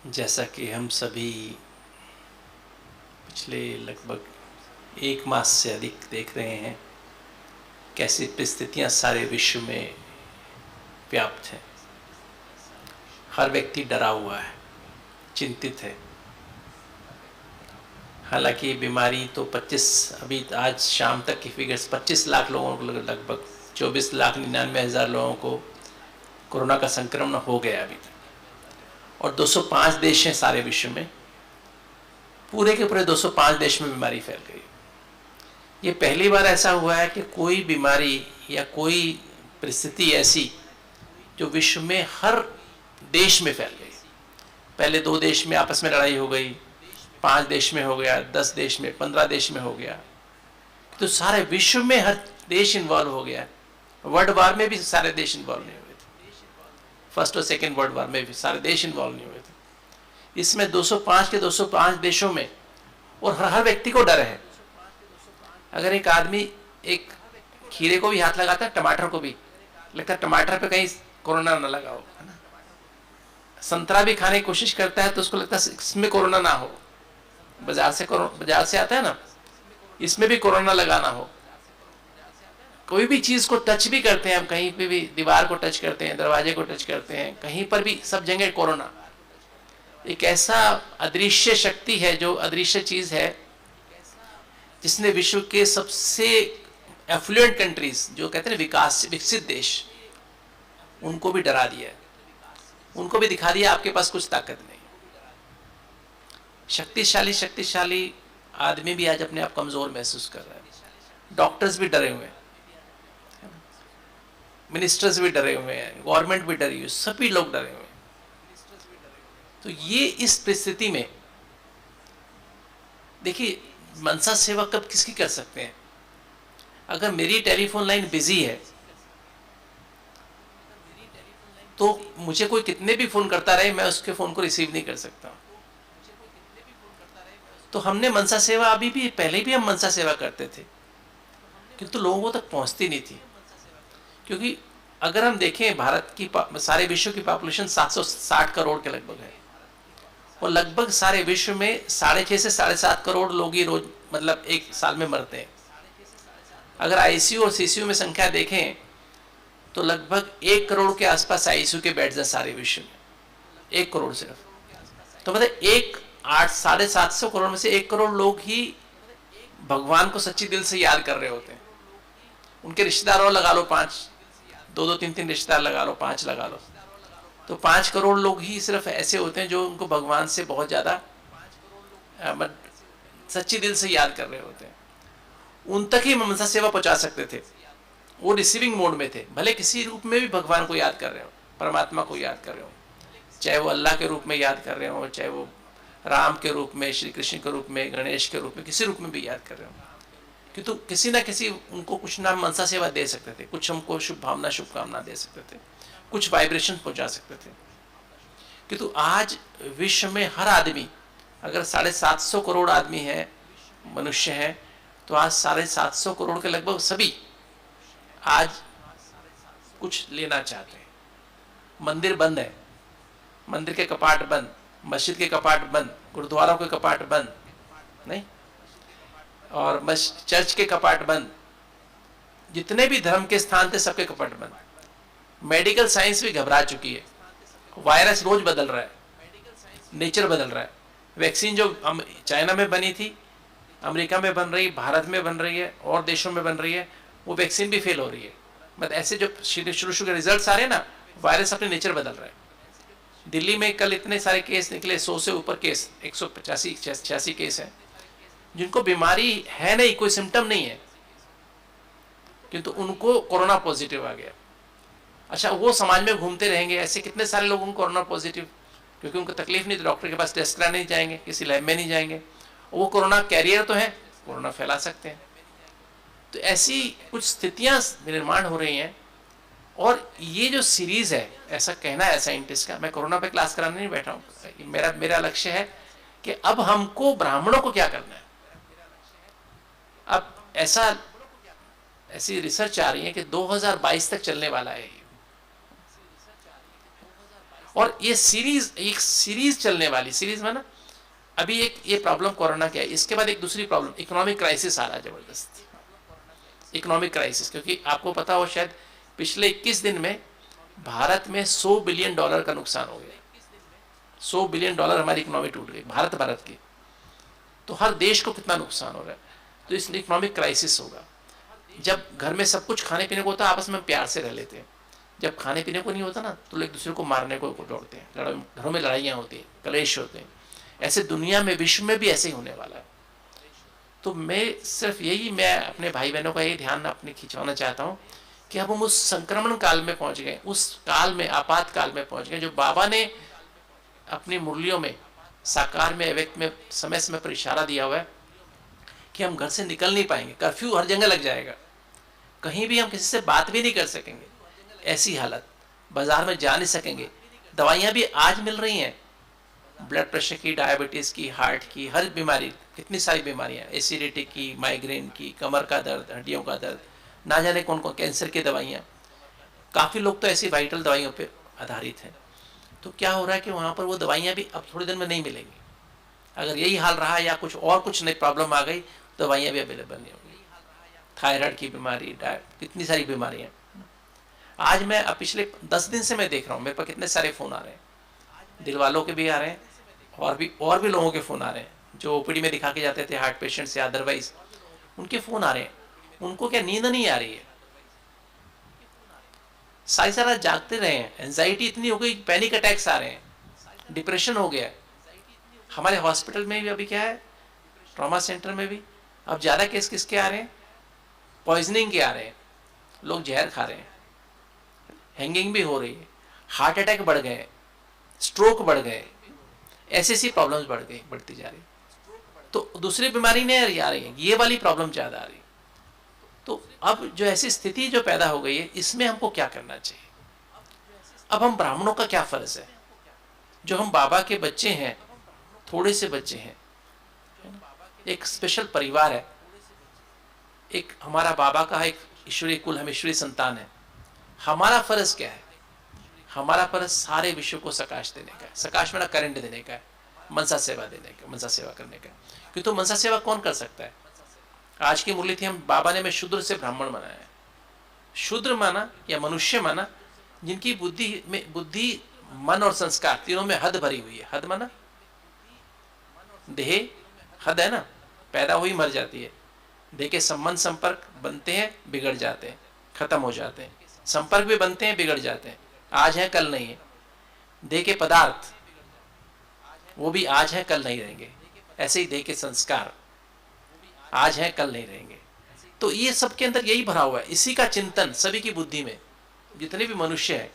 जैसा कि हम सभी पिछले लगभग 1 मास से अधिक देख रहे हैं कैसी परिस्थितियां सारे विश्व में व्याप्त हैं। हर व्यक्ति डरा हुआ है, चिंतित है। हालांकि बीमारी तो 25 अभी आज शाम तक की फिगर्स 25 लाख लोगों को लगभग 24,99,000 लोगों को कोरोना का संक्रमण हो गया अभी तक। और 205 देश हैं सारे विश्व में, पूरे के पूरे 205 देश में बीमारी फैल गई। ये पहली बार ऐसा हुआ है कि कोई बीमारी या कोई परिस्थिति ऐसी जो विश्व में हर देश में फैल गई। पहले 2 देश में आपस में लड़ाई हो गई, 5 देश में हो गया, 10 देश में, 15 देश में हो गया, तो सारे विश्व में हर देश इन्वॉल्व हो गया। वर्ल्ड वार में भी सारे देश इन्वॉल्व नहीं हुए थे, फर्स्ट और सेकेंड वर्ल्ड वार में भी सारे देश इन्वॉल्व नहीं हुए थे। इसमें 205 के 205 देशों में, और हर व्यक्ति को डर है। अगर एक आदमी एक खीरे को भी हाथ लगाता है, टमाटर को भी, लगता है टमाटर पे कहीं कोरोना ना लगा हो, है ना। संतरा भी खाने की कोशिश करता है तो उसको लगता है इसमें कोरोना ना हो, बाजार से आता है ना, इसमें भी कोरोना लगा ना हो। कोई भी चीज को टच भी करते हैं हम, कहीं पे भी दीवार को टच करते हैं, दरवाजे को टच करते हैं, कहीं पर भी सब जगह कोरोना। एक ऐसा अदृश्य शक्ति है, जो अदृश्य चीज है, जिसने विश्व के सबसे एफ्लुएंट कंट्रीज, जो कहते हैं विकसित देश, उनको भी डरा दिया, उनको भी दिखा दिया आपके पास कुछ ताकत नहीं। शक्तिशाली आदमी भी आज अपने आप कमजोर महसूस कर रहा है। डॉक्टर्स भी डरे हुए हैं, मिनिस्टर्स भी डरे हुए हैं, गवर्नमेंट भी डरी हुई है, सभी लोग डरे हुए हैं। तो ये इस परिस्थिति में देखिए, मनसा सेवा कब किसकी कर सकते हैं? अगर मेरी टेलीफोन लाइन बिजी है तो मुझे कोई कितने भी फोन करता रहे, मैं उसके फोन को रिसीव नहीं कर सकता। तो हमने मनसा सेवा, अभी भी पहले भी हम मनसा सेवा करते थे, किंतु लोगों तक पहुंचती नहीं थी। क्योंकि अगर हम देखें, भारत की सारे विश्व की पॉपुलेशन 760 करोड़ के लगभग है, और लगभग सारे विश्व में 6.5 से 7.5 करोड़ लोग ही रोज, मतलब एक साल में मरते हैं। अगर आईसीयू और सीसीयू में संख्या देखें तो लगभग 1 करोड़ के आसपास आईसीयू के बेड्स हैं सारे विश्व में, 1 करोड़ सिर्फ। तो मतलब 750 करोड़ में से 1 करोड़ लोग ही भगवान को सच्ची दिल से याद कर रहे होते हैं। उनके रिश्तेदारों लगा लो 5, 2-2, 3-3 रिश्तेदार लगा लो, 5 लगा लो, तो 5 करोड़ लोग ही सिर्फ ऐसे होते हैं जो उनको भगवान से बहुत ज़्यादा सच्ची दिल से याद कर रहे होते हैं। उन तक ही मनसा सेवा पहुंचा सकते थे। वो रिसीविंग मोड में थे, भले किसी रूप में भी भगवान को याद कर रहे हो, परमात्मा को याद कर रहे हो, चाहे वो अल्लाह के रूप में याद कर रहे हो, चाहे वो राम के रूप में, श्री कृष्ण के रूप में, गणेश के रूप में, किसी रूप में भी याद कर रहे हो, किंतु किसी ना किसी उनको कुछ नाम मनसा सेवा दे सकते थे, कुछ हमको शुभ भावना शुभकामना दे सकते थे, कुछ वाइब्रेशन पहुंचा सकते थे। किंतु आज विश्व में हर आदमी, अगर 750 करोड़ आदमी है, मनुष्य है, तो आज 750 करोड़ के लगभग सभी आज कुछ लेना चाहते हैं। मंदिर बंद है, मंदिर के कपाट बंद, मस्जिद के कपाट बंद, गुरुद्वारों के कपाट बंद नहीं, और चर्च के कपाट बंद, जितने भी धर्म के स्थान थे सबके कपाट बंद। मेडिकल साइंस भी घबरा चुकी है, वायरस रोज बदल रहा है, नेचर बदल रहा है। वैक्सीन जो चाइना में बनी थी, अमेरिका में बन रही, भारत में बन रही है, और देशों में बन रही है, वो वैक्सीन भी फेल हो रही है। मतलब ऐसे जो शुरू के रिजल्ट्स आ रहे हैं ना, वायरस अपने नेचर बदल रहा है। दिल्ली में कल इतने सारे केस निकले, 100 से ऊपर केस, 185-86 केस हैं, जिनको बीमारी है नहीं, कोई सिम्टम नहीं है, किंतु उनको कोरोना पॉजिटिव आ गया। अच्छा, वो समाज में घूमते रहेंगे, ऐसे कितने सारे लोगों को कोरोना पॉजिटिव, क्योंकि उनको तकलीफ नहीं, तो डॉक्टर के पास टेस्ट कराने नहीं जाएंगे, किसी लैब में नहीं जाएंगे, वो कोरोना कैरियर तो है, कोरोना फैला सकते हैं। तो ऐसी कुछ स्थितियां निर्माण हो रही हैं। और ये जो सीरीज है, ऐसा कहना है साइंटिस्ट का, मैं कोरोना पे क्लास कराने नहीं बैठा हूँ, मेरा लक्ष्य है कि अब हमको ब्राह्मणों को क्या करना है। अब ऐसी रिसर्च आ रही है कि 2022 तक चलने वाला है, और ये सीरीज, एक सीरीज चलने वाली, सीरीज में ना अभी एक ये प्रॉब्लम कोरोना की है, इसके बाद एक दूसरी प्रॉब्लम इकोनॉमिक क्राइसिस आ रहा है, जबरदस्त इकोनॉमिक क्राइसिस। क्योंकि आपको पता हो शायद पिछले 21 दिन में भारत में $100 बिलियन का नुकसान हो गया। $100 बिलियन हमारी इकोनॉमी टूट गई, भारत की। तो हर देश को कितना नुकसान हो रहा है। तो इसलिए इकोनॉमिक क्राइसिस होगा। जब घर में सब कुछ खाने पीने को होता है, आपस में प्यार से रह लेते हैं। जब खाने पीने को नहीं होता ना, तो लोग एक दूसरे को मारने को दौड़ते हैं, घरों में लड़ाइयाँ होती हैं, कलेश होते हैं। ऐसे दुनिया में, विश्व में भी ऐसे ही होने वाला है। तो मैं सिर्फ यही, मैं अपने भाई बहनों का यही ध्यान अपने खिंचवाना चाहता हूँ कि अब हम उस संक्रमण काल में पहुँच गए, उस काल में, आपातकाल में पहुँच गए, जो बाबा ने अपनी मुरलियों में साकार में, अव्यक्त में समय समय पर इशारा दिया हुआ है कि हम घर से निकल नहीं पाएंगे, कर्फ्यू हर जगह लग जाएगा, कहीं भी हम किसी से बात भी नहीं कर सकेंगे, ऐसी हालत, बाजार में जा नहीं सकेंगे। दवाइयाँ भी आज मिल रही हैं, ब्लड प्रेशर की, डायबिटीज़ की, हार्ट की, हर बीमारी, कितनी सारी बीमारियाँ, एसिडिटी की, माइग्रेन की, कमर का दर्द, हड्डियों का दर्द, ना जाने कौन कौन, कैंसर की दवाइयाँ। काफ़ी लोग तो ऐसी वाइटल दवाइयों पे आधारित हैं। तो क्या हो रहा है कि वहाँ पर वो दवाइयाँ भी अब थोड़ी देर में नहीं मिलेंगी। अगर यही हाल रहा या कुछ नई प्रॉब्लम आ गई, दवाइयाँ भी अवेलेबल नहीं होंगी। थायराइड की बीमारी, कितनी सारी बीमारियाँ। आज मैं अब पिछले 10 दिन से मैं देख रहा हूँ, मेरे पास कितने सारे फ़ोन आ रहे हैं, दिल वालों के भी आ रहे हैं, और भी लोगों के फ़ोन आ रहे हैं जो ओपीडी में दिखा के जाते थे, हार्ट पेशेंट्स या अदरवाइज, उनके फ़ोन आ रहे हैं। उनको क्या नींद नहीं आ रही है, सारी सारा जागते रहे हैं, एंजाइटी इतनी हो गई, पैनिक अटैक्स आ रहे हैं, डिप्रेशन हो गया है। हमारे हॉस्पिटल में भी अभी क्या है, ट्रॉमा सेंटर में भी अब ज़्यादा केस किसके आ रहे हैं, पॉइजनिंग के आ रहे हैं, लोग जहर खा रहे हैं, हैंगिंग भी हो रही है, हार्ट अटैक बढ़ गए, स्ट्रोक बढ़ गए, ऐसी प्रॉब्लम्स बढ़ती जा रही। तो दूसरी बीमारी नहीं आ रही है, ये वाली प्रॉब्लम ज़्यादा आ रही है। तो अब जो ऐसी स्थिति जो पैदा हो गई है, इसमें हमको क्या करना चाहिए। अब हम ब्राह्मणों का क्या फ़र्ज है, जो हम बाबा के बच्चे हैं, थोड़े से बच्चे हैं, एक स्पेशल परिवार है, एक हमारा बाबा का एक ईश्वरीय कुल, हम ईश्वरीय संतान है। हमारा फ़र्ज क्या है, हमारा फ़र्ज सारे विश्व को सकाश देने का है, सकाश में ना करंट देने का है, मनसा सेवा देने का, मनसा सेवा करने का। क्योंकि तो मनसा सेवा कौन कर सकता है। आज की मुरली थी, हम बाबा ने में शूद्र से ब्राह्मण बनाया है। शूद्र माना या मनुष्य माना जिनकी बुद्धि, मन और संस्कार तीनों में हद भरी हुई है। हद माना देह, हद है ना, पैदा हुई मर जाती है। देह के संबंध संपर्क बनते हैं, बिगड़ जाते हैं, खत्म हो जाते हैं। संपर्क भी बनते हैं, बिगड़ जाते हैं, आज है कल नहीं है। देह के पदार्थ, वो भी आज है कल नहीं रहेंगे। ऐसे ही देह के संस्कार आज है कल नहीं रहेंगे। तो ये सबके अंदर यही भरा हुआ है, इसी का चिंतन सभी की बुद्धि में, जितने भी मनुष्य हैं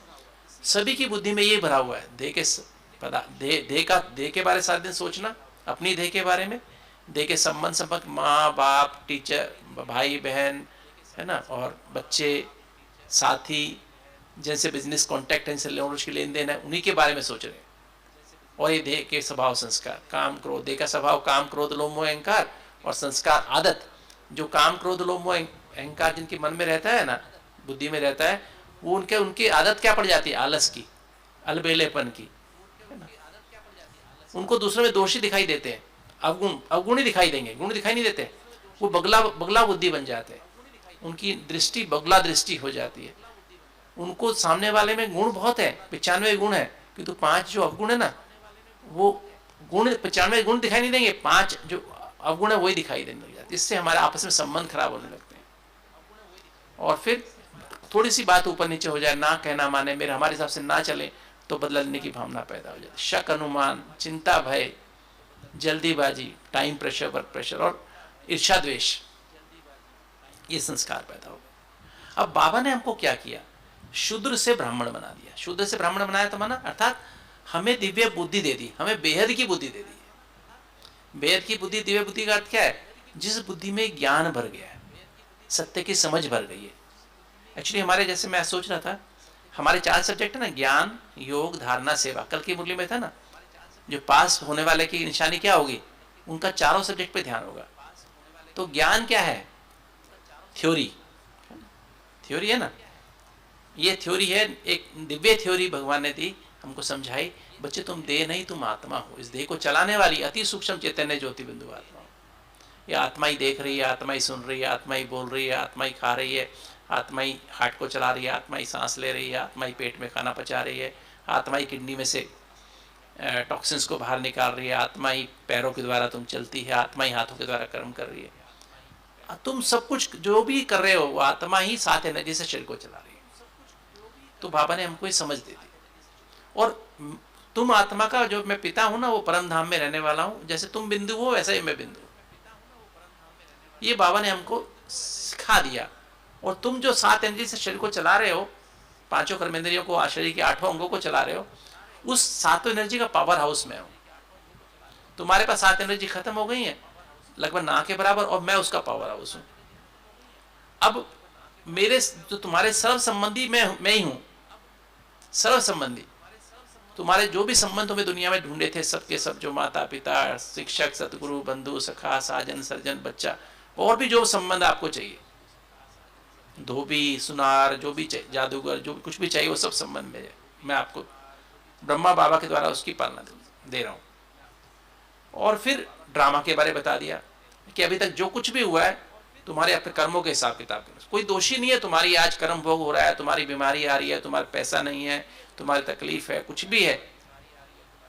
सभी की बुद्धि में ये भरा हुआ है। देह के बारे सारा दिन सोचना, अपनी देह के बारे में, देह के संबंध संपर्क, माँ बाप, टीचर, भाई बहन, है ना, और बच्चे, साथी, जिनसे बिजनेस कॉन्टैक्ट है, जिनसे लेन देन है, उन्हीं के बारे में सोच रहे हैं। और ये देह के स्वभाव संस्कार, काम क्रोध, देह का स्वभाव काम क्रोध लोभ मोह अहंकार, और संस्कार आदत, जो काम क्रोध लोभ मोह अहंकार जिनके मन में रहता है ना, बुद्धि में रहता है, वो उनकी आदत क्या पड़ जाती है, आलस की, अलबेलेपन की, है ना। उनको दूसरों में दोषी दिखाई देते हैं, अवगुणी दिखाई देंगे, गुण दिखाई नहीं देते, वो बगला बुद्धि बन जाते हैं, उनकी दृष्टि बगला दृष्टि हो जाती है। उनको सामने वाले में गुण बहुत है, 95 गुण है, किंतु 5 जो अवगुण है ना, वो गुण 95 गुण दिखाई नहीं देंगे, 5 जो अवगुण है वही दिखाई देने लग जाते। इससे हमारे आपस में संबंध खराब होने लगते हैं। और फिर थोड़ी सी बात ऊपर नीचे हो जाए, ना कहना माने, मेरे हमारे हिसाब से ना चले, तो बदलने की भावना पैदा हो जाती है। शक, अनुमान, चिंता, भय, जल्दीबाजी, टाइम प्रेशर, वर्क प्रेशर, और ईर्ष्या द्वेष, ये संस्कार पैदा हो गए। अब बाबा ने हमको क्या किया, शूद्र से ब्राह्मण बना दिया। शूद्र से ब्राह्मण बनाया तो माना अर्थात हमें दिव्य बुद्धि दे दी, हमें बेहद की बुद्धि दे दी। बेहद की बुद्धि, दिव्य बुद्धि का अर्थ क्या है, जिस बुद्धि में ज्ञान भर गया है, सत्य की समझ भर गई है। एक्चुअली हमारे, जैसे मैं सोच रहा था, हमारे 4 सब्जेक्ट है ना, ज्ञान, योग, धारणा, सेवा। कल की मुरली में था ना, जो पास होने वाले की निशानी क्या होगी, उनका चारों सब्जेक्ट पे ध्यान होगा। तो ज्ञान क्या है, थ्योरी है ना, ये थ्योरी है, एक दिव्य थ्योरी भगवान ने दी हमको समझाई, बच्चे तुम देह नहीं, तुम आत्मा हो, इस देह को चलाने वाली अति सूक्ष्म चैतन्य ज्योति बिंदु आत्मा हो। ये आत्मा ही देख रही है, आत्मा ही सुन रही है, आत्मा ही बोल रही है, आत्मा ही खा रही है, आत्मा ही हार्ट को चला रही है, आत्मा ही सांस ले रही है, आत्मा ही पेट में खाना पचा रही है, आत्मा ही किडनी में से टॉक्सिन्स को बाहर निकाल रही है, आत्मा ही पैरों के द्वारा तुम चलती है, आत्मा ही हाथों के द्वारा कर्म कर रही है। तुम सब कुछ जो भी कर रहे हो वो आत्मा ही साथ एनर्जी से शरीर को चला रही है। तो बाबा ने हमको ये समझ दे दी। और तुम आत्मा का जो मैं पिता हूं ना, वो परम धाम में रहने वाला हूं, जैसे तुम बिंदु हो वैसा ही मैं बिंदु हूं। ये बाबा ने हमको सिखा दिया। और तुम जो 7 एनर्जी से शरीर को चला रहे हो, 5 कर्मेंद्रियों को, शरीर के 8 अंगों को चला रहे हो, उस 7 एनर्जी का पावर हाउस में हूं। तुम्हारे पास 7 एनर्जी खत्म हो गई है लगभग ना के बराबर, और मैं उसका पावर हाउस हूं। अब मेरे जो तुम्हारे सर्व संबंधी मैं ही हूं, सर्व संबंधी। तुम्हारे जो भी संबंध तुम्हें दुनिया में ढूंढे थे, सबके सब, जो माता पिता, शिक्षक, सतगुरु, बंधु, सखा, साजन, सर्जन, बच्चा, और भी जो संबंध आपको चाहिए, धोबी, सुनार, जो भी चाहिए, जादूगर, जो कुछ भी चाहिए, वो सब संबंध में मैं आपको ब्रह्मा बाबा के द्वारा उसकी पालना दे रहा हूं। और फिर ड्रामा के बारे में बता दिया कि अभी तक जो कुछ भी हुआ है तुम्हारे अपने कर्मों के हिसाब किताब के, कोई दोषी नहीं है। तुम्हारी आज कर्म भोग हो रहा है, तुम्हारी बीमारी आ रही है, तुम्हारा पैसा नहीं है, तुम्हारी तकलीफ है, कुछ भी है,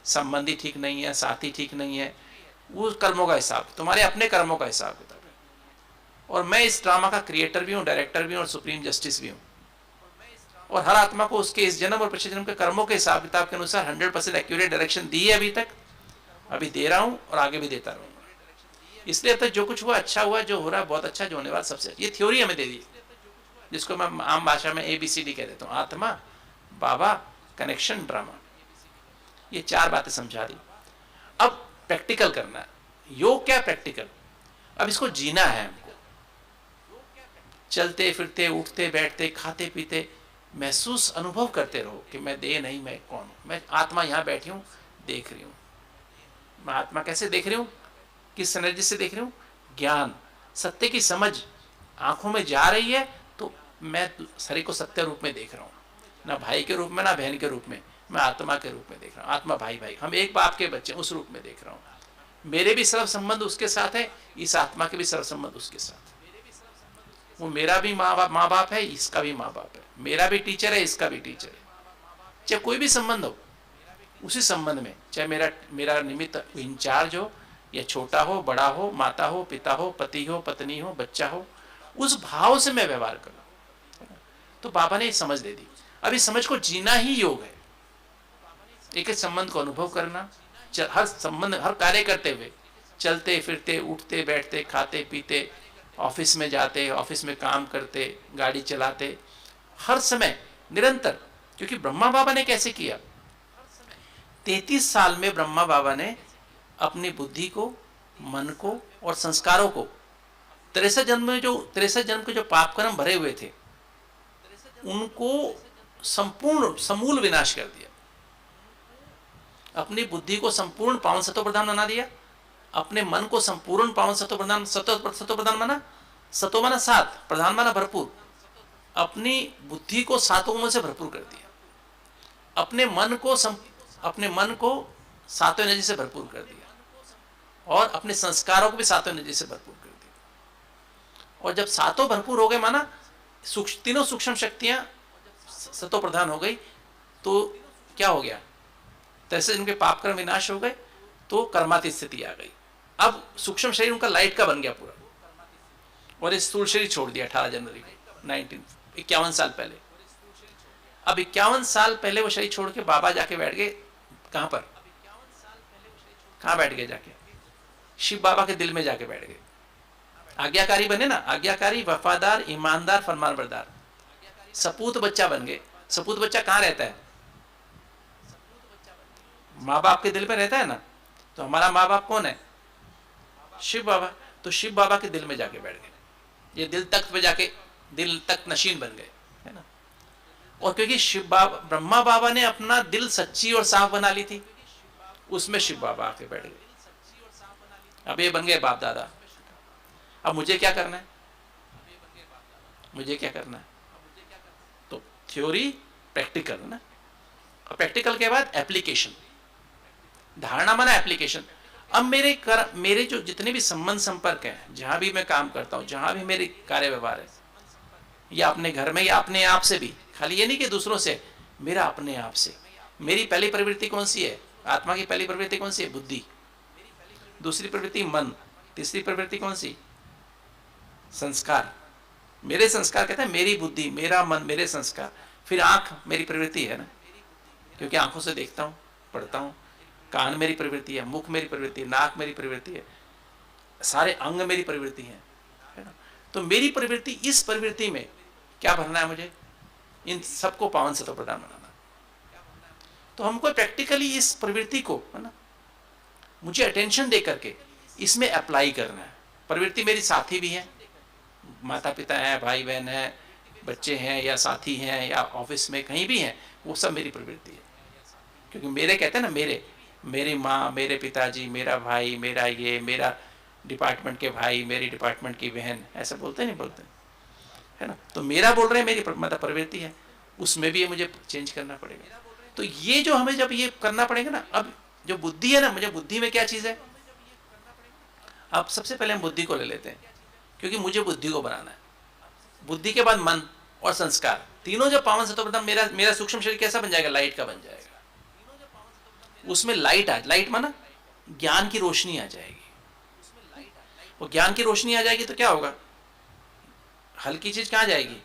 संबंधी ठीक नहीं है, साथी ठीक नहीं है, वो कर्मों का हिसाब, तुम्हारे अपने कर्मों का हिसाब किताब है। और मैं इस ड्रामा का क्रिएटर भी हूँ, डायरेक्टर भी हूँ, और सुप्रीम जस्टिस भी हूँ। और हर आत्मा को उसके इस जन्म और पिछले जन्म के कर्मों के हिसाब किताब के अनुसार 100% एक्यूरेट डायरेक्शन दी है अभी तक, अभी दे रहा हूँ और आगे भी देता रहूँगा। इसलिए अब तक जो कुछ हुआ अच्छा हुआ, जो हो रहा है बहुत अच्छा, जो होने वाला सबसे, ये थ्योरी हमें दे दी, जिसको मैं आम भाषा में ABCD कह देता हूँ, आत्मा, बाबा, कनेक्शन, ड्रामा। ये 4 बातें समझा दी। अब प्रैक्टिकल करना है। योग क्या प्रैक्टिकल? अब इसको जीना है हमको। चलते फिरते, उठते बैठते, खाते पीते, महसूस अनुभव करते रहो कि मैं देह नहीं, मैं कौन हूं, मैं आत्मा यहाँ बैठी हूँ, देख रही हूँ। मैं आत्मा कैसे देख रही हूँ, किस एनर्जी से देख रही हूँ? ज्ञान, सत्य की समझ आंखों में जा रही है, तो मैं शरीर को सत्य रूप में देख रहा हूँ, ना भाई के रूप में, ना बहन के रूप में, मैं आत्मा के रूप में देख रहा हूँ। आत्मा भाई भाई, हम एक बाप के बच्चे, उस रूप में देख रहा हूँ। मेरे भी सर्व संबंध उसके साथ है, इस आत्मा के भी सर्व संबंध उसके साथ है। वो मेरा भी माँ बाप है, इसका भी माँ बाप है, मेरा भी टीचर है, इसका भी टीचर है। चाहे कोई भी संबंध हो, उसी संबंध में, चाहे मेरा निमित्त इंचार्ज हो, या छोटा हो, बड़ा हो, माता हो, पिता हो, पति हो, पत्नी हो, बच्चा हो, उस भाव से मैं व्यवहार करूं। तो बाबा ने समझ दे दी। अब इस समझ को जीना ही योग है। एक एक संबंध को अनुभव करना, हर संबंध, हर कार्य करते हुए, चलते फिरते, उठते बैठते, खाते पीते, ऑफिस में जाते, ऑफिस में काम करते, गाड़ी चलाते, हर समय निरंतर। क्योंकि ब्रह्मा बाबा ने कैसे किया, 33 साल में ब्रह्मा बाबा ने अपनी बुद्धि को, मन को और संस्कारों को 63 जन्म के जो पाप कर्म भरे हुए थे, उनको संपूर्ण समूल विनाश कर दिया। अपनी बुद्धि को संपूर्ण पावन सत्व प्रधान बना दिया, अपने मन को संपूर्ण पावन सत्व प्रधान, सत्व प्रधान माना, सत्व माना 7, प्रधान माना भरपूर, अपनी बुद्धि को 7 गुणों से भरपूर कर दिया, अपने मन को 7 एनर्जी से भरपूर कर दिया, और अपने संस्कारों को भी 7 एनर्जी से भरपूर कर दिया। और जब 7 भरपूर हो गए, माना तीनों सूक्ष्म शक्तियां सतो प्रधान हो गई, तो क्या हो गया, तैसे उनके पाप कर्म विनाश हो गए, तो कर्मातीत स्थिति आ गई। अब सूक्ष्म शरीर उनका लाइट का बन गया पूरा, और इस स्थूल शरीर छोड़ दिया 18 जनवरी को 51 साल पहले। अब 51 साल पहले वो शरीर छोड़ के बाबा जाके बैठ गए, कहां पर, कहां बैठ गए, जाके शिव बाबा के दिल में जाके बैठ गए। आज्ञाकारी बने ना, आज्ञाकारी, वफादार, ईमानदार, फरमानबरदार, सपूत बच्चा बन गए। सपूत बच्चा कहां रहता है, माँ बाप के दिल में रहता है ना। तो हमारा माँ बाप कौन है, शिव बाबा। तो शिव बाबा के दिल में जाके बैठ गए, ये दिल तख्त पे जाके दिल तख्त नशीन बन गए, है ना। और क्योंकि शिव बाबा, ब्रह्मा बाबा ने अपना दिल सच्ची और साफ बना ली थी, उसमें शिव बाबा आके बैठ गए। अब ये बन गए बाप दादा। अब मुझे क्या करना है, मुझे क्या करना है, तो थ्योरी प्रैक्टिकल ना। और प्रैक्टिकल के बाद एप्लीकेशन। धारणा माना एप्लीकेशन। अब मेरे जो जितने भी संबंध संपर्क हैं, जहां भी मैं काम करता हूं, जहां भी मेरी कार्य व्यवहार है, या अपने घर में या अपने आप से भी, खाली ये नहीं कि दूसरों से, मेरा अपने आप से, मेरी पहली प्रवृत्ति कौन सी है? आत्मा की पहली प्रवृत्ति कौन सी है? बुद्धि। दूसरी प्रवृत्ति मन। तीसरी प्रवृत्ति कौन सी? संस्कार। मेरे संस्कार कहते हैं मेरी बुद्धि, मेरा मन, मेरे संस्कार। फिर आंख मेरी प्रवृत्ति है ना, क्योंकि आंखों से देखता हूं, पढ़ता हूं। कान मेरी प्रवृत्ति है, मुख मेरी प्रवृत्ति है, नाक मेरी प्रवृत्ति है, सारे अंग मेरी प्रवृत्ति है ना। तो मेरी प्रवृत्ति, इस प्रवृत्ति में क्या भरना है मुझे? इन सबको पावन सत्व प्रधान बनाना। तो हमको प्रैक्टिकली इस प्रवृत्ति को, है ना, मुझे अटेंशन दे करके इसमें अप्लाई करना है। प्रवृत्ति मेरी साथी भी है, माता पिता है, भाई बहन है, बच्चे हैं, या साथी हैं, या ऑफिस में कहीं भी हैं, वो सब मेरी प्रवृत्ति है। क्योंकि मेरे कहते हैं ना, मेरी माँ, मेरे पिताजी, मेरा भाई, मेरा ये, मेरा डिपार्टमेंट के भाई, मेरी डिपार्टमेंट की बहन, ऐसा बोलते नहीं बोलते, है ना। तो मेरा बोल रहे हैं, मेरी मतलब प्रवृत्ति है, उसमें भी ये मुझे चेंज करना पड़ेगा। तो ये जो हमें जब ये करना पड़ेगा ना, अब जो बुद्धि है ना, मुझे बुद्धि में क्या चीज़ है? अब सबसे पहले हम बुद्धि को ले लेते हैं, क्योंकि मुझे बुद्धि को बनाना है। बुद्धि के बाद मन और संस्कार, तीनों जब पावन सत्व प्रधान, मेरा सूक्ष्म शरीर कैसा बन जाएगा? लाइट का बन जाएगा। उसमें लाइट माना ज्ञान की रोशनी आ जाएगी। वो ज्ञान की रोशनी आ जाएगी तो क्या होगा? हल्की चीज कहाँ जाएगी?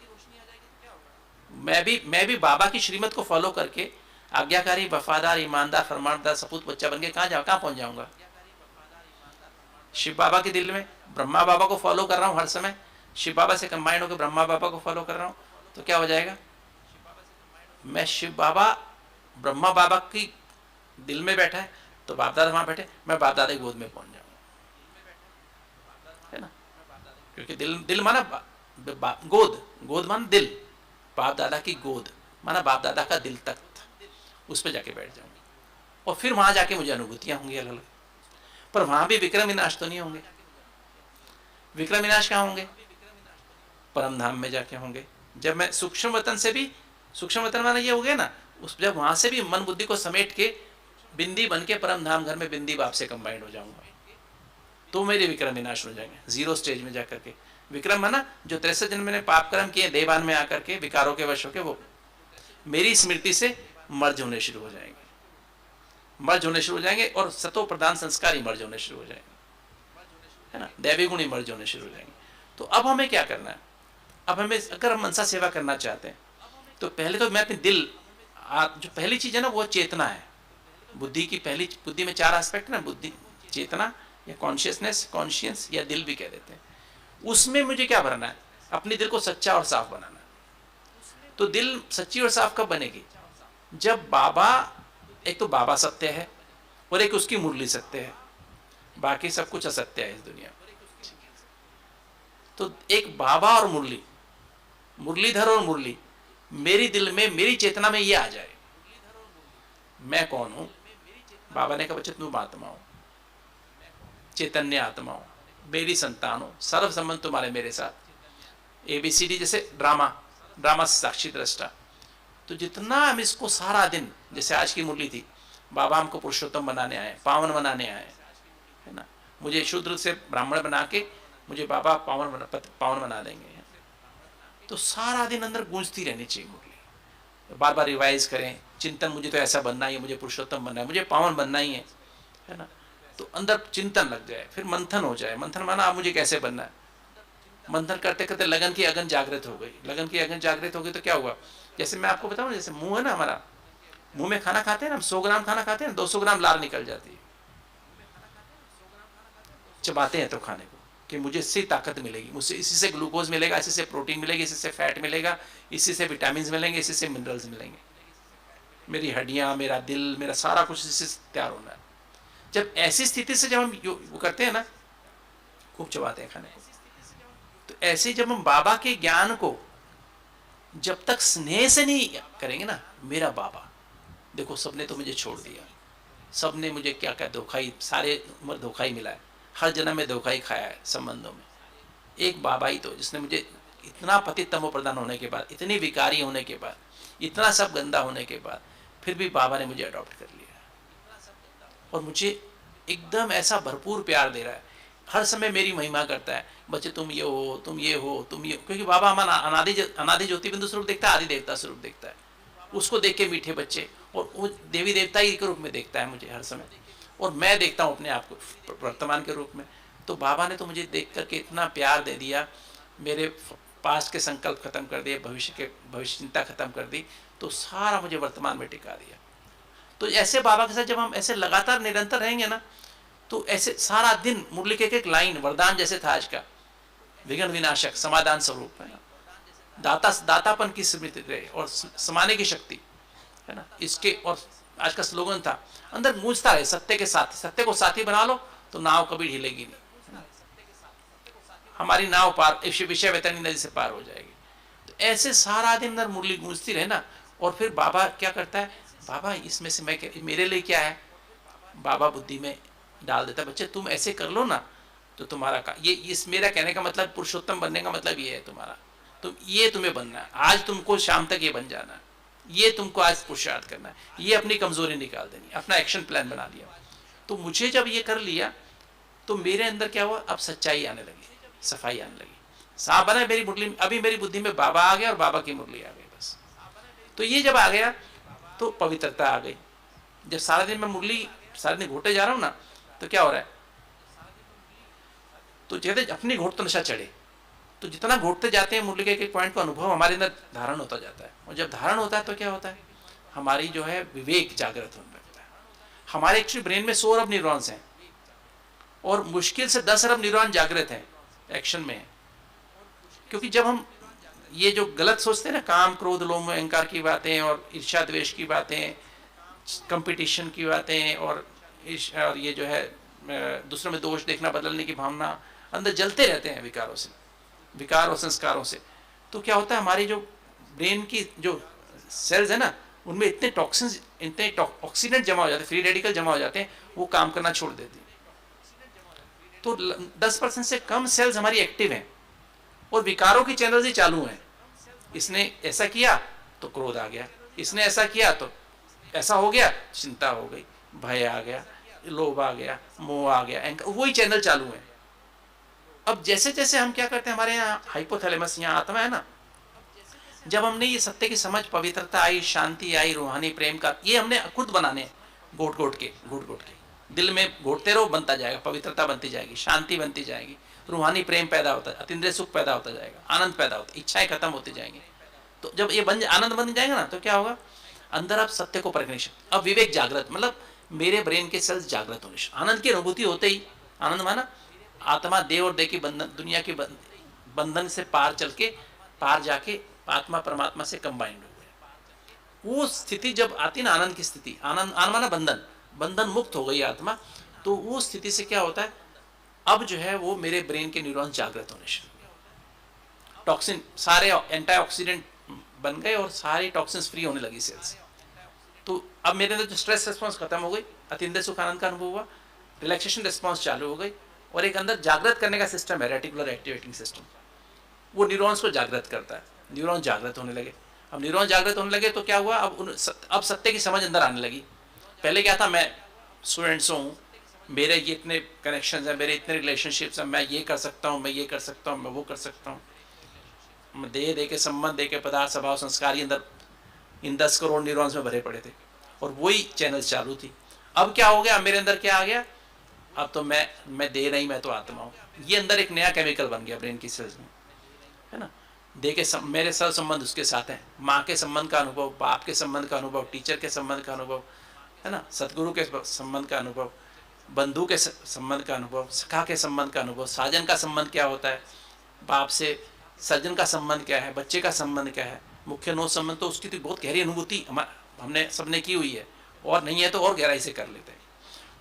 मैं भी बाबा की श्रीमत को फॉलो करके आज्ञाकारी, वफादार, ईमानदार, फरमानदार, सपूत बच्चा बन के कहाँ पहुंच जाऊंगा? शिव बाबा के दिल में ब्रह्मा बाबा को फॉलो कर रहा हूँ हर समय, शिव बाबा से कंबाइंड होकर ब्रह्मा बाबा को फॉलो कर रहा हूँ, तो क्या हो जाएगा? मैं शिव बाबा, ब्रह्मा बाबा की दिल में बैठा है, तो बाप दादा वहां बैठे, मैं बाप दादा की गोद में पहुंच जाऊंगा, है ना। क्योंकि दिल माना गोद माना दिल, बाप दादा की गोद माना बाप दादा का दिल तक, उस पर जाके बैठ जाऊंगा। और फिर वहां जाके मुझे अनुभूतियां होंगी अलग अलग। पर वहां भी विक्रम विनाश तो नहीं होंगे। विक्रम विनाश कहाँ होंगे? परम धाम में जाके होंगे। जब मैं सूक्ष्म वतन से भी, सूक्ष्म वतन माना ये हो गया ना, जब वहां से भी मन बुद्धि को समेट के बिंदी बन के परम धाम घर में बिंदी बाप से कंबाइंड हो जाऊंगा, तो मेरे विक्रम विनाश हो जाएंगे। जीरो स्टेज में जाकर के विक्रम है ना, जो 63 जन्म मैंने पाप कर्म किए देवान में आकर के विकारों के वश होके, वो मेरी स्मृति से मर्ज होने शुरू हो जाएंगे, मर्ज होने शुरू हो जाएंगे, और सतो प्रधान संस्कार ही मर्ज होने शुरू हो जाएंगे, है ना, दैवी गुण ही मर्ज होने शुरू हो जाएंगे। तो अब हमें क्या करना है? अब हमें, अगर हम मनसा सेवा करना चाहते हैं, तो पहले तो मैं अपने दिल, जो पहली चीज है ना, वो चेतना है। बुद्धि की पहली, बुद्धि में 4 एस्पेक्ट ना, बुद्धि, चेतना या कॉन्शियसनेस, कॉन्शियंस या दिल भी कह देते हैं। उसमें मुझे क्या भरना है? अपने दिल को सच्चा और साफ बनाना है। तो दिल सच्ची और साफ कब बनेगी? जब बाबा, एक तो बाबा सत्य है और एक उसकी मुरली सत्य है, बाकी सब कुछ असत्य है इस दुनिया में। तो एक बाबा और मुरली, मुरलीधर और मुरली, मेरी दिल में, मेरी चेतना में ये आ जाए, मैं कौन हूं? बाबा ने कहा बच्चे तुम आत्मा हो, चैतन्य आत्मा हो, मेरी संतान हो, सर्व संबंध तुम्हारे मेरे साथ। ABCD जैसे ड्रामा साक्षी दृष्टा। तो जितना हम इसको सारा दिन, जैसे आज की मुरली थी, बाबा हमको पुरुषोत्तम बनाने आए, पावन बनाने आए, है ना, मुझे शूद्र से ब्राह्मण बना के मुझे बाबा पावन बना देंगे। तो सारा दिन अंदर गूंजती रहनी चाहिए मुरली, बार बार रिवाइज करें चिंतन, मुझे तो ऐसा बनना ही है, मुझे पुरुषोत्तम बनना है, मुझे पावन बनना ही है ना। तो अंदर चिंतन लग जाए, फिर मंथन हो जाए। मंथन माना आप मुझे कैसे बनना है। मंथन करते करते लगन की अगन जागृत हो गई। लगन की अगन जागृत हो गई तो क्या हुआ? जैसे मैं आपको बताऊं, जैसे मुंह है ना हमारा, मुंह में खाना खाते हैं ना, हम 100 ग्राम खाना खाते हैं, 200 ग्राम लार निकल जाती है। चबाते हैं तो खाने को, कि मुझे इससे ताकत मिलेगी, मुझसे इसी से ग्लूकोज मिलेगा, इसी से प्रोटीन मिलेगी, इसी से फैट मिलेगा, इसी से विटामिन मिलेंगे, इसी से मिनरल्स मिलेंगे, मेरी हड्डियां, मेरा दिल, मेरा सारा कुछ इसी से तैयार होना है। जब ऐसी स्थिति से जब हम वो करते हैं ना, खूब चबाते हैं खाने को, तो ऐसे जब हम बाबा के ज्ञान को जब तक स्नेह से नहीं करेंगे ना, मेरा बाबा देखो, सबने तो मुझे छोड़ दिया, सबने मुझे क्या क्या धोखा ही, सारे उम्र धोखा ही मिला है, हर जन्म में धोखा ही खाया है संबंधों में। एक बाबा ही तो जिसने मुझे इतना पतित तमो प्रधान होने के बाद, इतनी विकारी होने के बाद, इतना सब गंदा होने के बाद फिर भी बाबा ने मुझे अडॉप्ट कर लिया और मुझे एकदम ऐसा भरपूर प्यार दे रहा है, हर समय मेरी महिमा करता है, बच्चे तुम ये हो, तुम ये हो, तुम ये हो। क्योंकि बाबा हमारा अनादि ज्योति बिंदु स्वरूप देखता है, आदि देवता स्वरूप देखता है, उसको देख के मीठे बच्चे और वो देवी देवता ही के रूप में देखता है मुझे हर समय, और मैं देखता हूँ अपने आप को वर्तमान के रूप में। तो बाबा ने तो मुझे देख करके इतना प्यार दे दिया, मेरे पास्ट के संकल्प खत्म कर दिए, भविष्य चिंता खत्म कर दी, तो सारा मुझे वर्तमान में टिका दिया। तो ऐसे बाबा के साथ जब हम ऐसे लगातार निरंतर रहेंगे ना, तो ऐसे सारा दिन मुरली के एक लाइन वरदान जैसे था आज का, विघ्न विनाशक, समाधान स्वरूप, है ना, दातापन की स्मृति रहे और समाने की शक्ति, है ना, इसके। और आज का स्लोगन था, अंदर गूंजता रहे सत्य के साथ, सत्य को साथी बना लो तो नाव कभी ढिलेगी नहीं, हमारी नाव पार विषय वैतरणी नदी से पार हो जाएगी। तो ऐसे सारा दिन अंदर मुरली गूंजती रहे ना। और फिर बाबा क्या करता है, बाबा इसमें से मैं मेरे लिए क्या है, बाबा बुद्धि में डाल देता, बच्चे तुम ऐसे कर लो ना तो तुम्हारा का ये, इस मेरा कहने का मतलब पुरुषोत्तम बनने का मतलब ये है तुम्हारा, तुम ये तुम्हें बनना है, आज तुमको शाम तक ये बन जाना है, ये तुमको आज पुरुषार्थ करना है, ये अपनी कमजोरी निकाल देनी, अपना एक्शन प्लान बना लिया। तो मुझे जब ये कर लिया तो मेरे अंदर क्या हुआ, अब सच्चाई आने लगी, सफाई आने लगी, साफ बना मेरी मुरली। अभी मेरी बुद्धि में बाबा आ गया और बाबा की मुरली आ गई बस। तो ये जब आ गया तो पवित्रता आ गई। जब सारा दिन मैं मुरली सारा दिन घोटे जा रहा हूँ ना, तो क्या हो रहा है, तो कहते अपनी घोट तो नशा चढ़े, तो जितना घोटते जाते हैं मुरली के एक पॉइंट का अनुभव हमारे अंदर धारण होता जाता है। और जब धारण होता है तो क्या होता है, हमारी जो है विवेक जागृत होने लगता है। हमारे एक्चुअली ब्रेन में 100 अरब न्यूरॉन्स हैं और मुश्किल से 10 अरब न्यूरॉन जागृत हैं, एक्शन में है। क्योंकि जब हम ये जो गलत सोचते हैं ना, काम क्रोध लोभ अहंकार की बातें और ईर्ष्या द्वेष की बातें, कंपटीशन की बातें और ये जो है दूसरों में दोष देखना, बदलने की भावना अंदर जलते रहते हैं विकारों से, विकार और संस्कारों से। तो क्या होता है, हमारी जो ब्रेन की जो सेल्स है ना, उनमें इतने टॉक्सिन्स, इतने ऑक्सीडेंट जमा हो जाते हैं, फ्री रेडिकल जमा हो जाते हैं, वो काम करना छोड़ देते हैं। तो 10% से कम सेल्स हमारी एक्टिव हैं और विकारों की चैनल्स ही चालू हैं। इसने ऐसा किया तो क्रोध आ गया, इसने ऐसा किया तो ऐसा हो गया, चिंता हो गई, भय आ गया, लोभ आ गया, मोह आ गया, वही चैनल चालू है। अब जैसे जैसे हम क्या करते हैं, हमारे यहाँ हाइपोथैलेमस, यहाँ आत्मा है ना, जब हमने ये सत्य की समझ, पवित्रता आई, शांति आई, रूहानी प्रेम का, ये हमने खुद बनाने, घोट घोट के दिल में घोटते रहो, बनता जाएगा, पवित्रता बनती जाएगी, शांति बनती जाएगी, रूहानी प्रेम पैदा होता है, अतीन्द्रिय सुख पैदा होता जाएगा, आनंद पैदा होता है, इच्छाएं खत्म होती जाएंगी। तो जब ये आनंद बन जाएगा ना, तो क्या होगा, अंदर आप सत्य को परखने, अब विवेक जागृत, मतलब मेरे ब्रेन के सेल्स जागृत होने, आनंद की अनुभूति होते ही, आनंद माना आत्मा देव और देह की बंधन, दुनिया के बंधन से पार चल के, पार जाके आत्मा परमात्मा से कंबाइंड हो गए। वो स्थिति जब आती ना, आनंद की स्थिति, आनंद माना बंधन, बंधन मुक्त हो गई आत्मा, तो वो स्थिति से क्या होता है, अब जो है वो मेरे ब्रेन के न्यूरॉन्स जागृत होने शुरू, टॉक्सिन सारे एंटीऑक्सीडेंट बन गए और सारी टॉक्सिन्स फ्री होने लगी सेल्स। तो अब मेरे अंदर जो स्ट्रेस रिस्पॉन्स खत्म हो गई, अतीन्द्रिय सुख आनंद का अनुभव हुआ, रिलैक्सेशन रिस्पॉन्स चालू हो गई, और एक अंदर जागृत करने का सिस्टम है, रेटिकुलर एक्टिवेटिंग सिस्टम, वो न्यूरॉन्स को जागृत करता है। न्यूरॉन जागृत होने लगे, अब न्यूरॉन जागृत होने लगे तो क्या हुआ, अब सत्य की समझ अंदर आने लगी। पहले क्या था, मैं स्टूडेंट्स हूँ, मेरे ये इतने कनेक्शंस हैं, मेरे इतने रिलेशनशिप्स हैं, मैं ये कर सकता हूँ, मैं ये कर सकता हूँ, मैं वो कर सकता हूँ, मैं देह दे के संबंध दे के पदार्थ स्वभाव संस्कार ही अंदर इन 10 करोड़ न्यूरॉन्स में भरे पड़े थे और वही चैनल्स चालू थी। अब क्या हो गया, मेरे अंदर क्या आ गया, अब तो मैं देह नहीं, मैं तो आत्मा हूँ। ये अंदर एक नया केमिकल बन गया ब्रेन की सेल्स में, है ना। देह के मेरे सब संबंध उसके साथ हैं, माँ के संबंध का अनुभव, बाप के संबंध का अनुभव, टीचर के संबंध का अनुभव, है ना, सदगुरु के संबंध का अनुभव, बंधु के संबंध का अनुभव, सखा के संबंध का अनुभव, साजन का संबंध क्या होता है, बाप से सज्जन का संबंध क्या है, बच्चे का संबंध क्या है, मुख्य नौ संबंध, तो उसकी तो बहुत गहरी अनुभूति हमने सबने की हुई है, और नहीं है तो और गहराई से कर लेते हैं।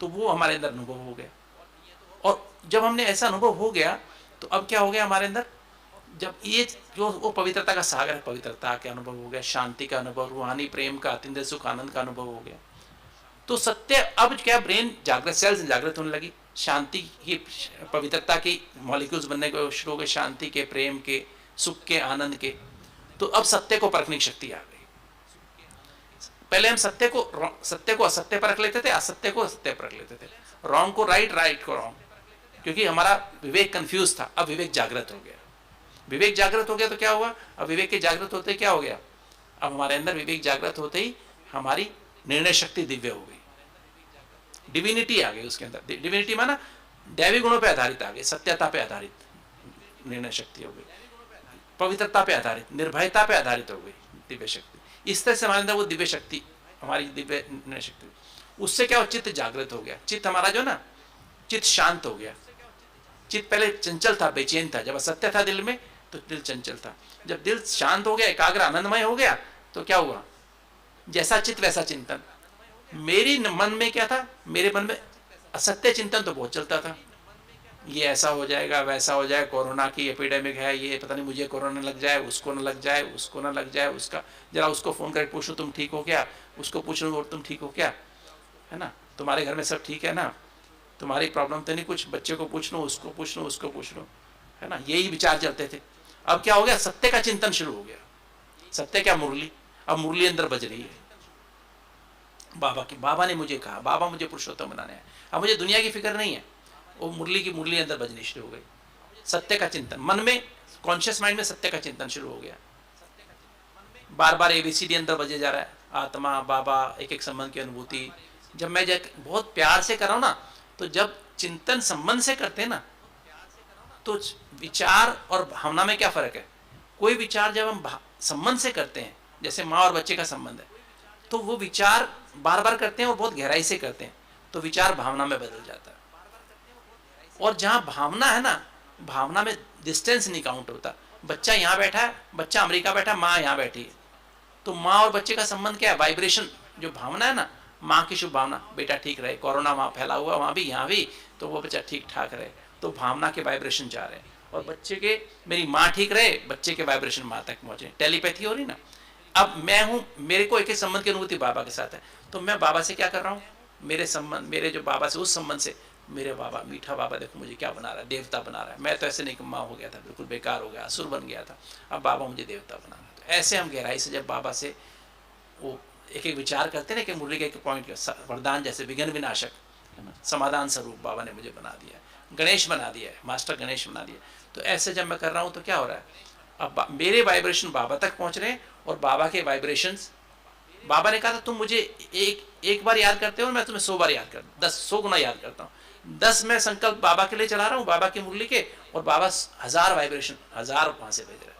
तो वो हमारे अंदर अनुभव हो गया, और जब हमने ऐसा अनुभव हो गया तो अब क्या हो गया हमारे अंदर, जब ये जो वो पवित्रता का सागर है, पवित्रता का अनुभव हो गया, शांति का अनुभव, रूहानी प्रेम का, अतीन्द्रिय सुख आनंद का अनुभव हो गया, तो सत्य अब क्या, ब्रेन जागृत, सेल्स जागृत होने लगी, शांति की, पवित्रता की मॉलिक्यूल्स बनने को शुरू हो गए, शांति के, प्रेम के, सुख के, आनंद के। तो अब सत्य को परखने की शक्ति आ गई। पहले हम सत्य को असत्य पर रख लेते थे, असत्य को असत्य पर रख लेते थे, रॉन्ग को राइट, राइट को रॉन्ग, क्योंकि हमारा विवेक कंफ्यूज था। अब विवेक जागृत हो गया। विवेक जागृत हो गया तो क्या हुआ? अब विवेक के जागृत होते क्या हो गया? अब हमारे अंदर विवेक जागृत होते ही हमारी निर्णय शक्ति दिव्य हो गई, डिविनिटी आ गई उसके अंदर। डिविनिटी माना दैवी गुणों पे आधारित आ गई, सत्यता पे आधारित निर्णय शक्ति हो गई, पवित्रता पे आधारित, निर्भयता पे आधारित हो गई दिव्य शक्ति। इस तरह से हमारे अंदर वो दिव्य शक्ति, हमारी दिव्य निर्णय शक्ति, उससे क्या हो? चित्त जागृत हो गया। चित्त हमारा जो ना, चित्त शांत हो गया। चित्त पहले चंचल था, बेचैन था। जब असत्य था दिल में तो दिल चंचल था। जब दिल शांत हो गया, एकाग्र आनंदमय हो गया, तो क्या हुआ? जैसा चित्त वैसा चिंतन। मेरी मन में क्या था? मेरे मन में असत्य चिंतन तो बहुत चलता था, ये ऐसा हो जाएगा, वैसा हो जाए, कोरोना की एपिडेमिक है, ये पता नहीं मुझे कोरोना लग जाए, उसको ना लग जाए, उसको ना लग जाए, उसका जरा उसको फोन करके पूछो तुम ठीक हो क्या, उसको पूछ लो तुम ठीक हो क्या, है ना, तुम्हारे घर में सब ठीक है ना, तुम्हारी प्रॉब्लम तो नहीं कुछ, बच्चे को पूछ लो, उसको पूछ लो, उसको पूछ लो, है ना, यही विचार चलते थे। अब क्या हो गया? सत्य का चिंतन शुरू हो गया। सत्य क्या? मुरली। अब मुरली अंदर बज रही है बाबा की। बाबा ने मुझे कहा, बाबा मुझे पुरुषोत्तम बनाने हैं, अब मुझे दुनिया की फिक्र नहीं है। वो मुरली की मुरली अंदर बजनी शुरू हो गई। सत्य का चिंतन मन में, कॉन्शियस माइंड में सत्य का चिंतन शुरू हो गया। बार बार एबीसीडी अंदर बजे जा रहा है, आत्मा, बाबा, एक एक संबंध की अनुभूति। जब मैं बहुत प्यार से कर रहा हूं ना, तो जब चिंतन संबंध से करते हैं ना, तो विचार और भावना में क्या फर्क है? कोई विचार जब हम संबंध से करते हैं, जैसे माँ और बच्चे का संबंध है, तो वो विचार बार बार करते हैं और बहुत गहराई से करते हैं, तो विचार भावना में बदल जाता है। और जहां भावना है ना, भावना में डिस्टेंस नहीं काउंट होता। बच्चा यहाँ बैठा है, बच्चा अमेरिका बैठा, माँ यहाँ बैठी है, तो माँ और बच्चे का संबंध क्या है? वाइब्रेशन। जो भावना है ना, माँ की शुभ भावना, बेटा ठीक रहे, कोरोना वहाँ फैला हुआ, वहाँ भी यहाँ भी, तो वो बच्चा ठीक ठाक रहे, तो भावना के वाइब्रेशन जा रहे हैं। और बच्चे के, मेरी माँ ठीक रहे, बच्चे के वाइब्रेशन माँ तक पहुँचे, टेलीपैथी हो रही ना। अब मैं हूँ, मेरे को एक संबंध की अनुभूति बाबा के साथ है, तो मैं बाबा से क्या कर रहा हूँ? मेरे संबंध, मेरे जो बाबा से, उस संबंध से, मेरे बाबा, मीठा बाबा देखो मुझे क्या बना रहा है, देवता बना रहा है। मैं तो ऐसे नहीं, माँ हो गया था, बिल्कुल बेकार हो गया, असुर बन गया था, अब बाबा मुझे देवता बना रहा है। तो ऐसे हम गहराई से जब बाबा से वो एक एक विचार करते हैं ना, कि मुरली के एक पॉइंट, वरदान जैसे विघ्न विनाशक, है ना, समाधान स्वरूप बाबा ने मुझे बना दिया, गणेश बना दिया है, मास्टर गणेश बना दिया। तो ऐसे जब मैं कर रहा हूँ तो क्या हो रहा है? अब मेरे वाइब्रेशन बाबा तक पहुँच रहे हैं, और बाबा के वाइब्रेशंस, बाबा ने कहा था तुम मुझे एक बार याद करते हो, मैं तुम्हें 100 बार याद कर, 100 गुना याद करता हूँ। 10 मैं संकल्प बाबा के लिए चला रहा हूँ, बाबा की मुरली के, और बाबा 1000 वाइब्रेशन, 1000 वहां से भेज रहे हैं।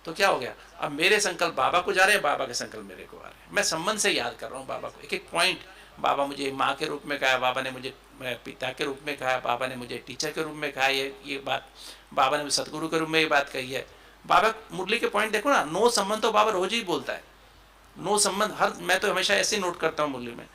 तो क्या हो गया? अब मेरे संकल्प बाबा को जा रहे हैं, बाबा के संकल्प मेरे को आ रहे हैं। मैं संबंध से याद कर रहा हूँ बाबा को, एक एक पॉइंट। बाबा मुझे माँ के रूप में कहा, बाबा ने मुझे पिता के रूप में कहा, बाबा ने मुझे टीचर के रूप में कहा, ये बात बाबा ने सतगुरु के रूप में ये बात कही है। बाबा मुरली के पॉइंट देखो ना, नो संबंध तो बाबा रोज ही बोलता है, नो संबंध। हर, मैं तो हमेशा ऐसे नोट करता हूँ मुरली में,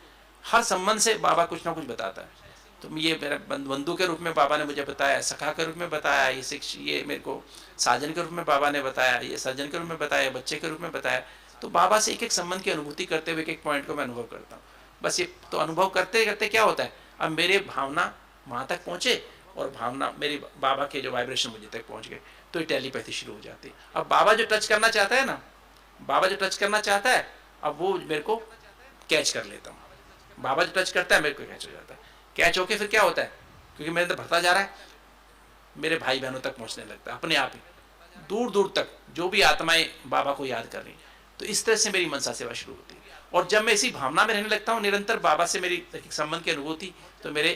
हर संबंध से बाबा कुछ ना कुछ बताता है। तो ये मेरा बंधु के रूप में बाबा ने मुझे बताया, सखा के रूप में बताया, ये मेरे को साजन के रूप में बाबा ने बताया, ये सज्जन के रूप में बताया, बच्चे के रूप में बताया। तो बाबा से एक एक संबंध की अनुभूति करते हुए एक एक पॉइंट को मैं अनुभव करता हूँ। बस ये तो अनुभव करते करते क्या होता है, अब मेरे भावना वहाँ तक पहुँचे, और भावना मेरी बाबा के जो वाइब्रेशन मुझे तक पहुँच गए, तो ये टेलीपैथी शुरू हो जाती है। अब बाबा जो टच करना चाहता है ना, बाबा जो टच करना चाहता है, अब वो मेरे को कैच कर लेता हूँ। बाबा जो टच करता है मेरे को कैच हो जाता है। कैच होके फिर क्या होता है, क्योंकि मेरे अंदर भरता जा रहा है, मेरे भाई बहनों तक पहुंचने लगता है अपने आप ही, दूर दूर तक जो भी आत्माएं बाबा को याद कर रही। तो इस तरह से मेरी मनसा सेवा शुरू होती है। और जब मैं इसी भावना में रहने लगता हूँ निरंतर बाबा से मेरी संबंध की अनुभूति, तो मेरे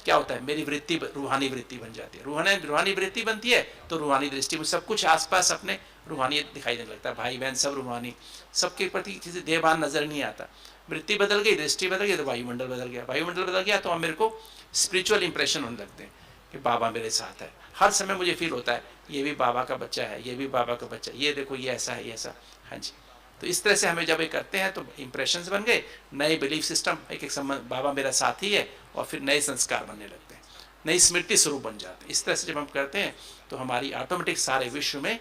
क्या होता है, मेरी वृत्ति रूहानी वृत्ति बन जाती है। रूहानी वृत्ति बनती है तो रूहानी दृष्टि में सब कुछ आसपास अपने रूहानियत दिखाई देने लगता है। भाई बहन सब रूहानी, सबके प्रति किसी देहभान नजर नहीं आता। वृत्ति बदल गई, दृष्टि बदल गई, तो वायुमंडल बदल गया। वायुमंडल बदल गया तो अब मेरे को स्पिरिचुअल इंप्रेशन होने लगते हैं कि बाबा मेरे साथ है। हर समय मुझे फील होता है ये भी बाबा का बच्चा है, ये भी बाबा का बच्चा, ये देखो ये ऐसा है, ये ऐसा। हाँ जी, तो इस तरह से हमें जब ये करते हैं तो इंप्रेशंस बन गए, नए बिलीफ सिस्टम, एक एक संबंध, बाबा मेरा साथी है, और फिर नए संस्कार बनने लगते हैं, नई स्मृति स्वरूप बन जाते हैं। इस तरह से जब हम करते हैं तो हमारी ऑटोमेटिक सारे विश्व में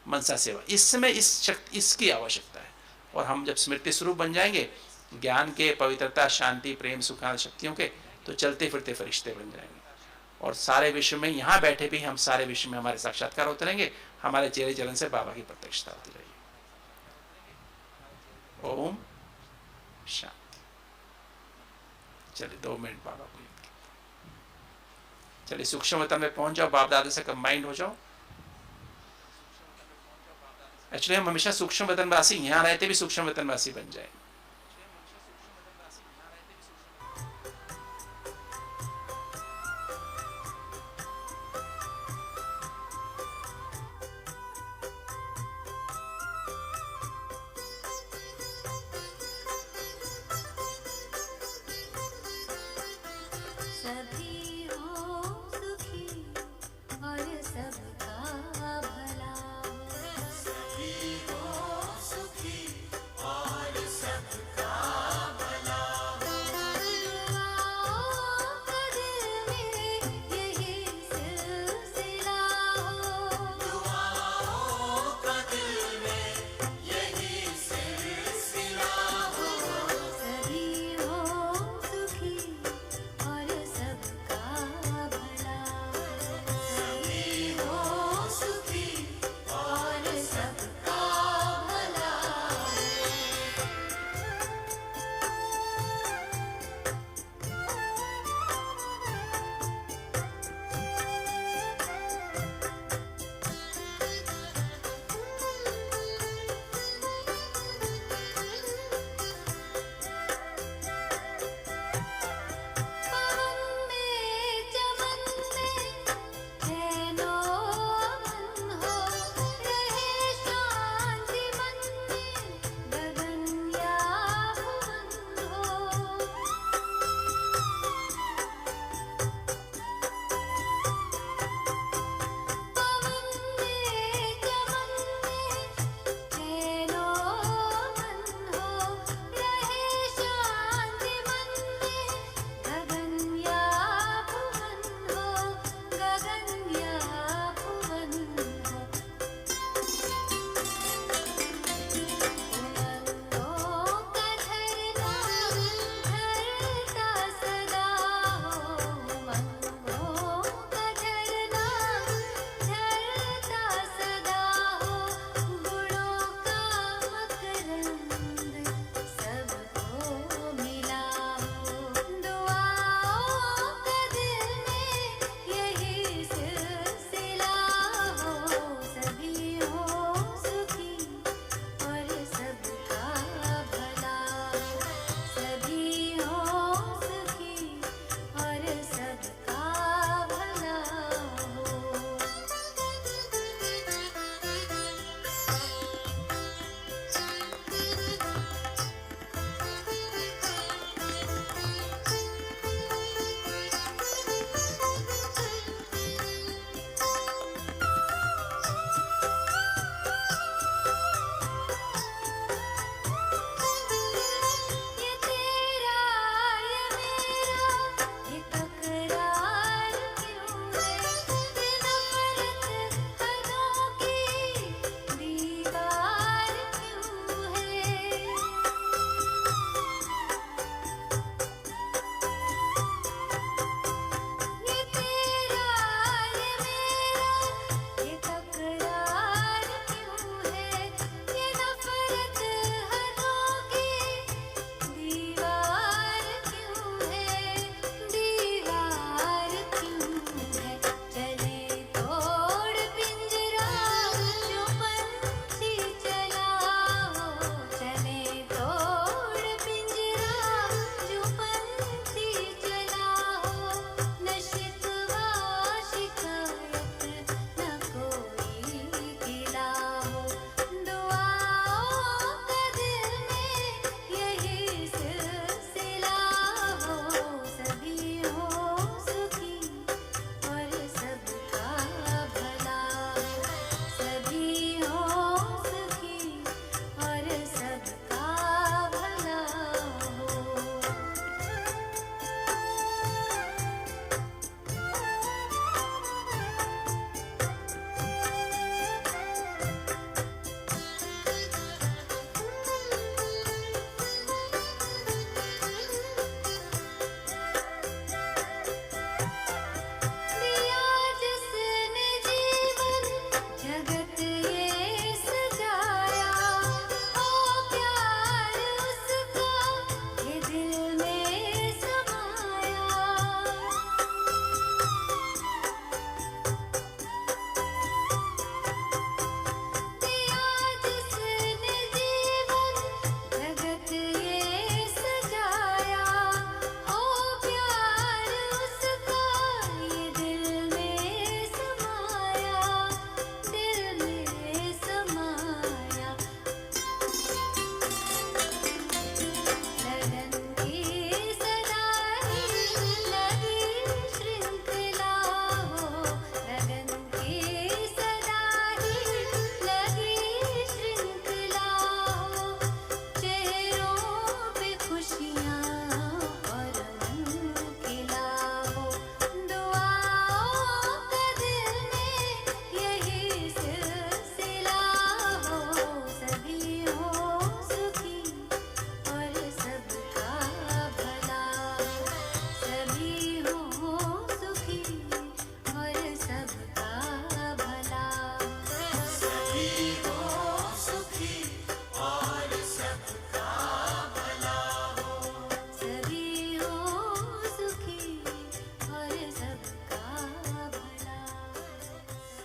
मनसा सेवा, इस समय इस शक्ति, इसकी आवश्यकता है। और हम जब स्मृति स्वरूप बन जाएंगे ज्ञान के, पवित्रता, शांति, प्रेम, सुख शक्तियों के, तो चलते फिरते फरिश्ते बन जाएंगे। और सारे विश्व में, यहाँ बैठे भी हम सारे विश्व में हमारे साक्षात्कार होते रहेंगे, हमारे चेहरे चलन से बाबा की प्रत्यक्षता होती रहेगी। ओम शांति। चलिए 2 मिनट बाबा को याद कीजिए। चलिए सूक्ष्म वतन में पहुंच जाओ, बाप दादा से कंबाइंड हो जाओ। एक्चुअली हम हमेशा सूक्ष्म वतनवासी, यहाँ रहते भी सूक्ष्म वतनवासी बन जाए। सभी